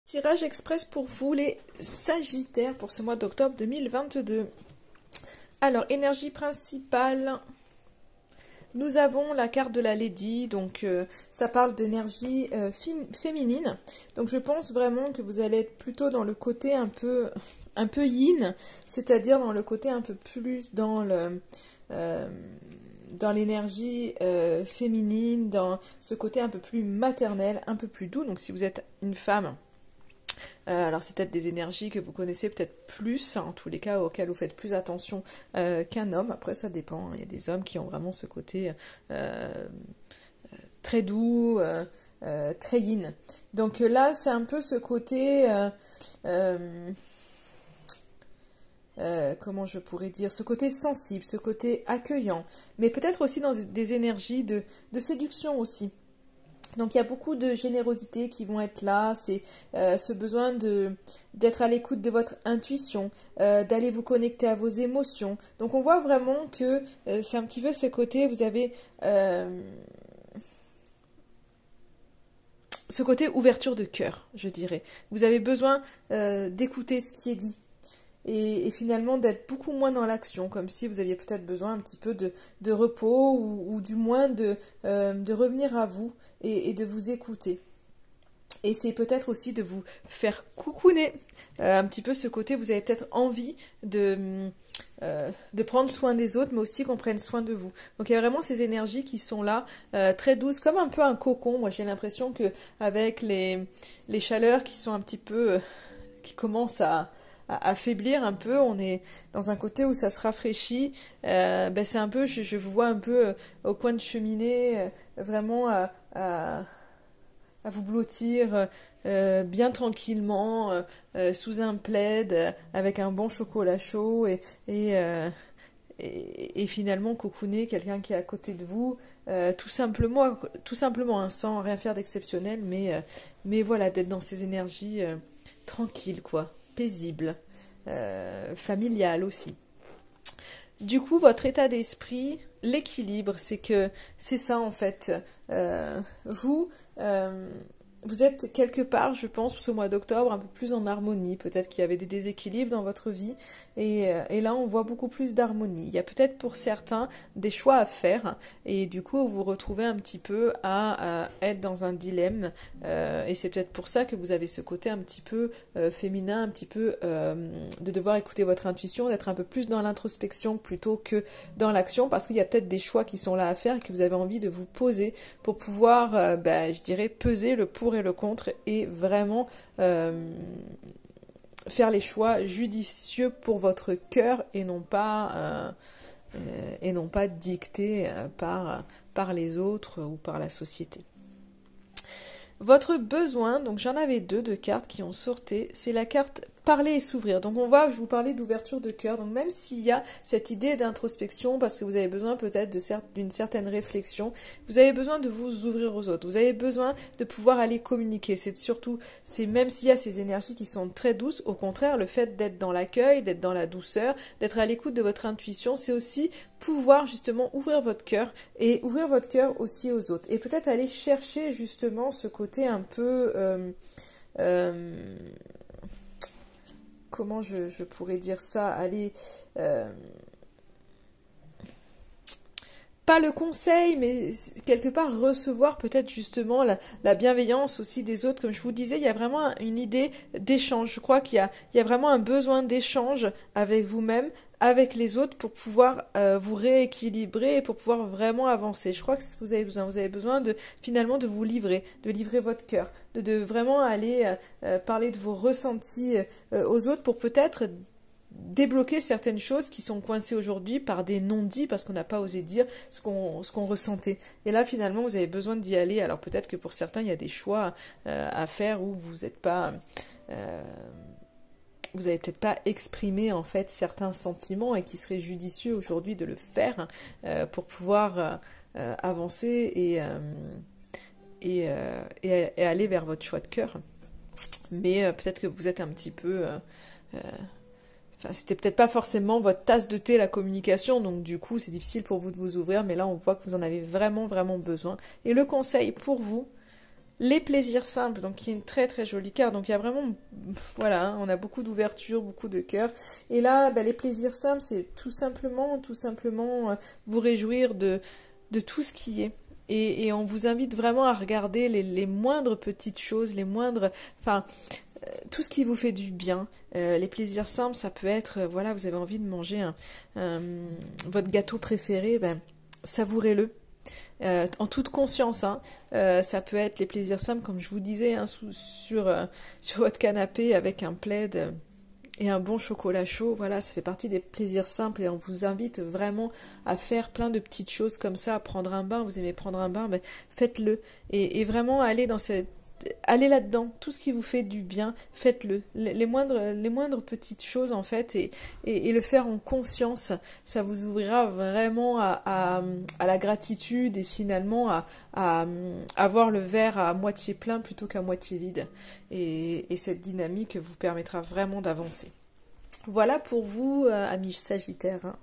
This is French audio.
Tirage express pour vous les Sagittaires pour ce mois d'octobre 2022. Alors, énergie principale, nous avons la carte de la Lady, donc ça parle d'énergie féminine. Donc je pense vraiment que vous allez être plutôt dans le côté un peu yin, c'est-à-dire dans le côté un peu plus dans l'énergie féminine, dans ce côté un peu plus maternel, un peu plus doux. Donc si vous êtes une femme, alors c'est peut-être des énergies que vous connaissez peut-être plus, en tous les cas auxquelles vous faites plus attention qu'un homme. Après ça dépend, hein. Il y a des hommes qui ont vraiment ce côté très doux, très yin. Donc là c'est un peu ce côté, comment je pourrais dire, ce côté sensible, ce côté accueillant, mais peut-être aussi dans des énergies de séduction aussi. Donc il y a beaucoup de générosité qui vont être là, c'est ce besoin d'être à l'écoute de votre intuition, d'aller vous connecter à vos émotions. Donc on voit vraiment que c'est un petit peu ce côté, vous avez ce côté ouverture de cœur, je dirais. Vous avez besoin d'écouter ce qui est dit. Et finalement d'être beaucoup moins dans l'action, comme si vous aviez peut-être besoin un petit peu de repos ou du moins de revenir à vous et de vous écouter. Et c'est peut-être aussi de vous faire coucouner, un petit peu ce côté, vous avez peut-être envie de prendre soin des autres, mais aussi qu'on prenne soin de vous. Donc il y a vraiment ces énergies qui sont là, très douces, comme un peu un cocon. Moi j'ai l'impression que avec les chaleurs qui sont un petit peu, qui commencent à affaiblir un peu, on est dans un côté où ça se rafraîchit, c'est un peu, je vous vois un peu au coin de cheminée, vraiment à vous blottir bien tranquillement sous un plaid avec un bon chocolat chaud et finalement cocooner quelqu'un qui est à côté de vous, tout simplement hein, sans rien faire d'exceptionnel, mais voilà, d'être dans ces énergies tranquilles, quoi, paisibles, familiales aussi. Du coup, votre état d'esprit, l'équilibre, c'est ça en fait. Vous êtes quelque part, je pense, ce mois d'octobre, un peu plus en harmonie. Peut-être qu'il y avait des déséquilibres dans votre vie. Et là, on voit beaucoup plus d'harmonie. Il y a peut-être pour certains des choix à faire. Et du coup, vous vous retrouvez un petit peu à être dans un dilemme. Et c'est peut-être pour ça que vous avez ce côté un petit peu féminin, un petit peu de devoir écouter votre intuition, d'être un peu plus dans l'introspection plutôt que dans l'action. Parce qu'il y a peut-être des choix qui sont là à faire et que vous avez envie de vous poser pour pouvoir, je dirais, peser le pour et le contre et vraiment faire les choix judicieux pour votre cœur et non pas dictés par les autres ou par la société. Votre besoin, donc j'en avais deux cartes qui ont sorti, c'est la carte parler et s'ouvrir. Donc on va, je vous parlais d'ouverture de cœur, donc même s'il y a cette idée d'introspection, parce que vous avez besoin peut-être d'une certaine réflexion, vous avez besoin de vous ouvrir aux autres, vous avez besoin de pouvoir aller communiquer. C'est même s'il y a ces énergies qui sont très douces, au contraire, le fait d'être dans l'accueil, d'être dans la douceur, d'être à l'écoute de votre intuition, c'est aussi pouvoir justement ouvrir votre cœur et ouvrir votre cœur aussi aux autres. Et peut-être aller chercher justement ce côté un peu... comment je pourrais dire ça, aller... pas le conseil, mais quelque part recevoir peut-être justement la bienveillance aussi des autres. Comme je vous disais, il y a vraiment une idée d'échange. Je crois qu'il y a vraiment un besoin d'échange avec vous-même, avec les autres pour pouvoir vous rééquilibrer et pour pouvoir vraiment avancer. Je crois que c'est ce que vous avez besoin. Vous avez besoin finalement de vous livrer, de livrer votre cœur, de vraiment aller parler de vos ressentis aux autres pour peut-être débloquer certaines choses qui sont coincées aujourd'hui par des non-dits parce qu'on n'a pas osé dire ce qu'on ressentait. Et là, finalement, vous avez besoin d'y aller. Alors peut-être que pour certains, il y a des choix à faire où vous n'êtes pas... vous n'avez peut-être pas exprimé en fait certains sentiments et qu'il serait judicieux aujourd'hui de le faire pour pouvoir avancer et aller vers votre choix de cœur. Mais peut-être que vous êtes un petit peu... Enfin, c'était peut-être pas forcément votre tasse de thé, la communication, donc du coup, c'est difficile pour vous de vous ouvrir, mais là, on voit que vous en avez vraiment, vraiment besoin. Et le conseil pour vous, Les plaisirs simples, donc qui est une très très jolie carte. Donc il y a vraiment, voilà, hein, on a beaucoup d'ouverture, beaucoup de cœur. Et là, les plaisirs simples, c'est tout simplement, vous réjouir de tout ce qui est. Et on vous invite vraiment à regarder les moindres petites choses, enfin, tout ce qui vous fait du bien. Les plaisirs simples, ça peut être, voilà, vous avez envie de manger votre gâteau préféré, savourez-le. En toute conscience, hein. Ça peut être les plaisirs simples, comme je vous disais, hein, sur votre canapé avec un plaid et un bon chocolat chaud. Voilà, ça fait partie des plaisirs simples et on vous invite vraiment à faire plein de petites choses comme ça, à prendre un bain. Vous aimez prendre un bain, faites-le et vraiment allez là-dedans, tout ce qui vous fait du bien, faites-le. Les moindres petites choses en fait, et le faire en conscience, ça vous ouvrira vraiment à la gratitude et finalement à voir le verre à moitié plein plutôt qu'à moitié vide. Et cette dynamique vous permettra vraiment d'avancer. Voilà pour vous, amis Sagittaires, hein.